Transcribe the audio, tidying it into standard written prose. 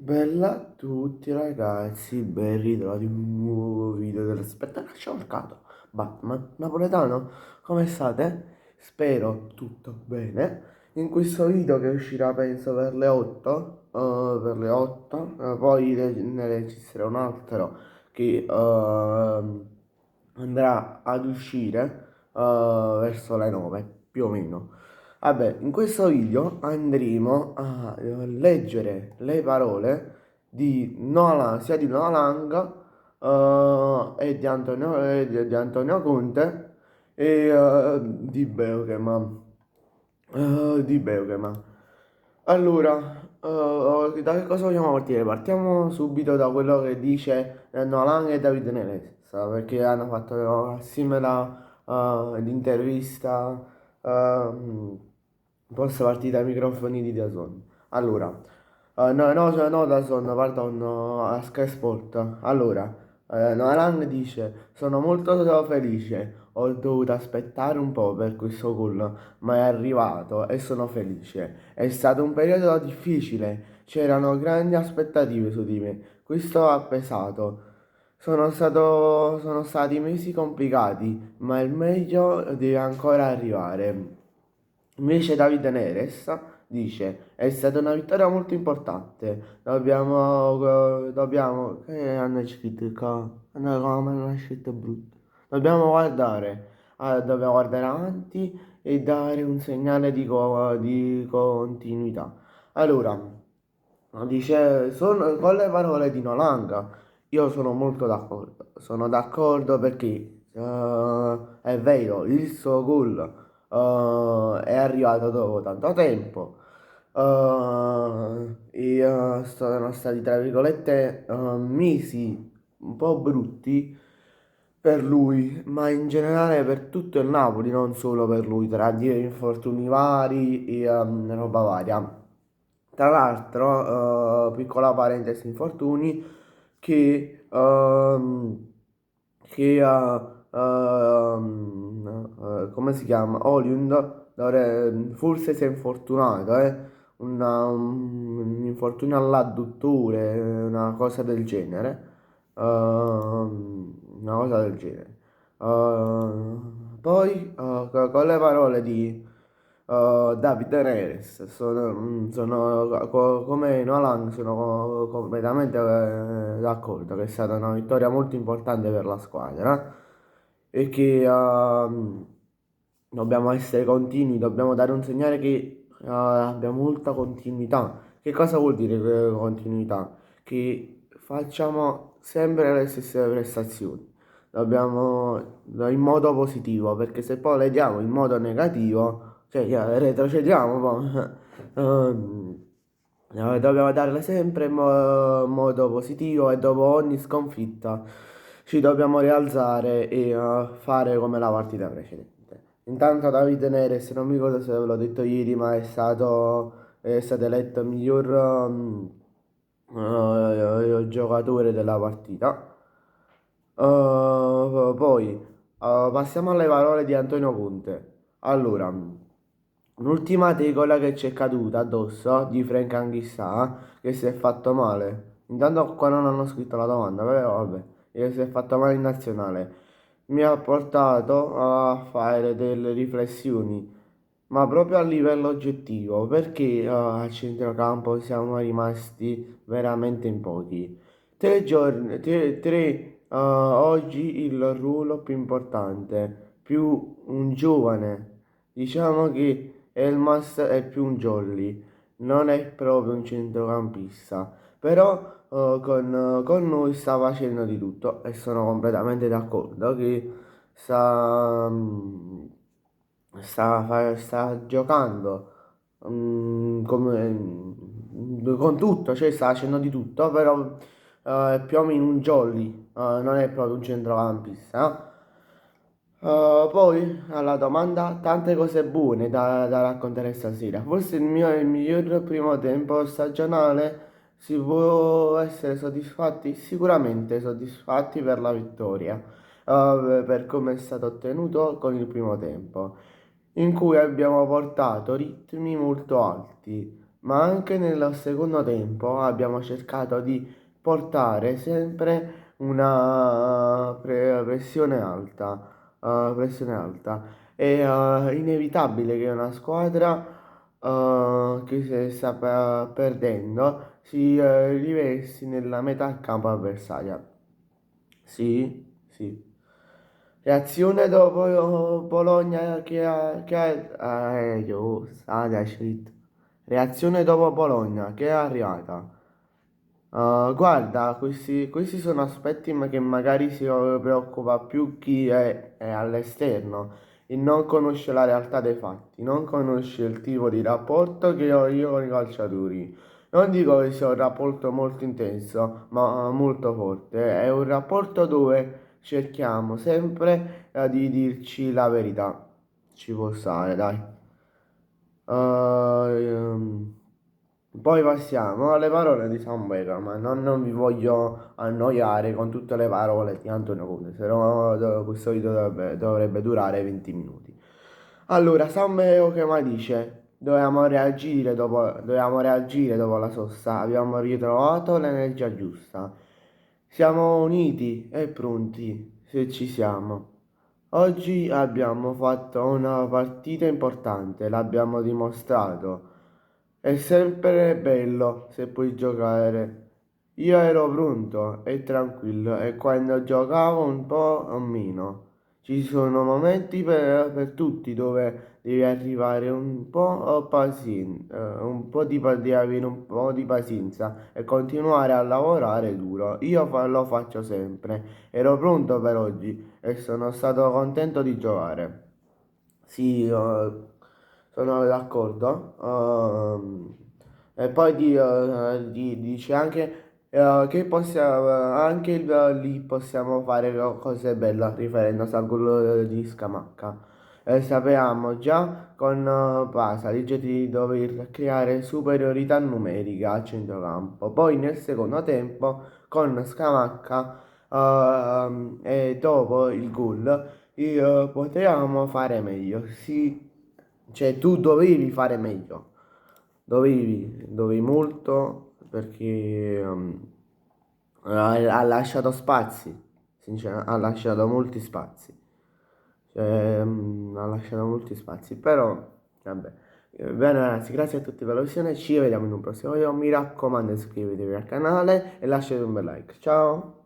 Bella a tutti ragazzi, ben ritrovati in un nuovo video del spettacolo Batman napoletano. Come state? Spero tutto bene. In questo video che uscirà penso per le 8, poi ne registrerò un altro che andrà ad uscire verso le 9 più o meno. Vabbè, in questo video andremo a leggere le parole di sia di Noah Lang di Antonio Conte e di Beukeman. Di Beukeman. Allora, da che cosa vogliamo partire? Partiamo subito da quello che dice Noah Lang e Davide Neres, perché hanno fatto assieme l'intervista. Forse partita ai microfoni di DAZN. Allora, no, DAZN, pardon, no, a Sky Sport. Allora, Nolan dice: Sono molto felice. Ho dovuto aspettare un po' per questo gol, ma è arrivato e sono felice. È stato un periodo difficile, c'erano grandi aspettative su di me. Questo ha pesato. Sono stati mesi complicati, ma il meglio deve ancora arrivare. Invece Davide Neres dice: È stata una vittoria molto importante. Che hanno scritto qua? Hanno scritto brutto. Dobbiamo guardare avanti e dare un segnale di continuità. Allora, con le parole di Nolanga, io sono molto d'accordo. Sono d'accordo perché è vero, il suo gol è arrivato dopo tanto tempo. Sono stati, tra virgolette, mesi un po' brutti per lui, ma in generale per tutto il Napoli, non solo per lui, tra dire infortuni vari e roba varia. Tra l'altro, piccola parentesi, infortuni che, che come si chiama? Oliund forse si è infortunato, un infortunio all'adduttore, una cosa del genere. Una cosa del genere. Poi, con le parole di David Neres, come Nolan, sono completamente d'accordo che è stata una vittoria molto importante per la squadra e che dobbiamo essere continui, dobbiamo dare un segnale che abbiamo molta continuità. Che cosa vuol dire continuità? Che facciamo sempre le stesse prestazioni. Dobbiamo in modo positivo, perché se poi le diamo in modo negativo, cioè retrocediamo poi. Dobbiamo darle sempre in modo positivo e dopo ogni sconfitta ci dobbiamo rialzare e fare come la partita precedente. Intanto Davide Neres, non mi ricordo se ve l'ho detto ieri, ma è stato eletto miglior giocatore della partita. Poi passiamo alle parole di Antonio Conte. Allora, l'ultima tegola che ci è caduta addosso di Frank Anghissà, che si è fatto male. Intanto qua non hanno scritto la domanda, però vabbè, che si è fatto male in nazionale. Mi ha portato a fare delle riflessioni, ma proprio a livello oggettivo, perché a centrocampo siamo rimasti veramente in pochi. Oggi il ruolo più importante, più un giovane. Diciamo che Elmas è più un jolly, non è proprio un centrocampista, però con noi sta facendo di tutto e sono completamente d'accordo che sta, mm, sta giocando con tutto, cioè sta facendo di tutto, però è più o meno un jolly, non è proprio un centrocampista. No? Poi alla domanda, tante cose buone da raccontare stasera. Forse il miglior primo tempo stagionale si può essere soddisfatti, sicuramente soddisfatti per la vittoria, per come è stato ottenuto con il primo tempo, in cui abbiamo portato ritmi molto alti. ma anche nel secondo tempo abbiamo cercato di portare sempre una pressione alta. È inevitabile che una squadra che si sta perdendo si riversi nella metà campo avversaria. Sì, sì. Reazione dopo Bologna Reazione dopo Bologna che è arrivata. Guarda, questi sono aspetti che magari si preoccupa più chi è all'esterno e non conosce la realtà dei fatti, non conosce il tipo di rapporto che ho io con i calciatori. Non dico che sia un rapporto molto intenso, ma molto forte. È un rapporto dove cerchiamo sempre di dirci la verità. Ci può stare, dai. Ehm, Poi passiamo alle parole di Sam Beckerman. Non vi voglio annoiare con tutte le parole di Antonio Conte, se no questo video dovrebbe durare 20 minuti. Allora, Sam Beckerman dice: dovevamo reagire dopo la sosta, abbiamo ritrovato l'energia giusta. Siamo uniti e pronti, se ci siamo. Oggi abbiamo fatto una partita importante, l'abbiamo dimostrato. È sempre bello se puoi giocare. Io ero pronto e tranquillo e quando giocavo un po' o meno. Ci sono momenti per tutti dove devi arrivare un po' di avere un po' di pazienza e continuare a lavorare duro. Lo faccio sempre. Ero pronto per oggi e sono stato contento di giocare. Sì, sono d'accordo. E poi dice anche che anche lì possiamo fare cose belle, riferendosi al gol di Scamacca. Sapevamo già con Pasalic di dover creare superiorità numerica a centrocampo. Poi nel secondo tempo con Scamacca e dopo il gol potevamo fare meglio. Sì, cioè tu dovevi fare meglio. Dovevi molto perché ha lasciato spazi, sinceramente, ha lasciato molti spazi. Cioè, ha lasciato molti spazi, però, vabbè. Bene ragazzi, grazie a tutti per la visione, ci vediamo in un prossimo video, mi raccomando iscrivetevi al canale e lasciate un bel like, ciao!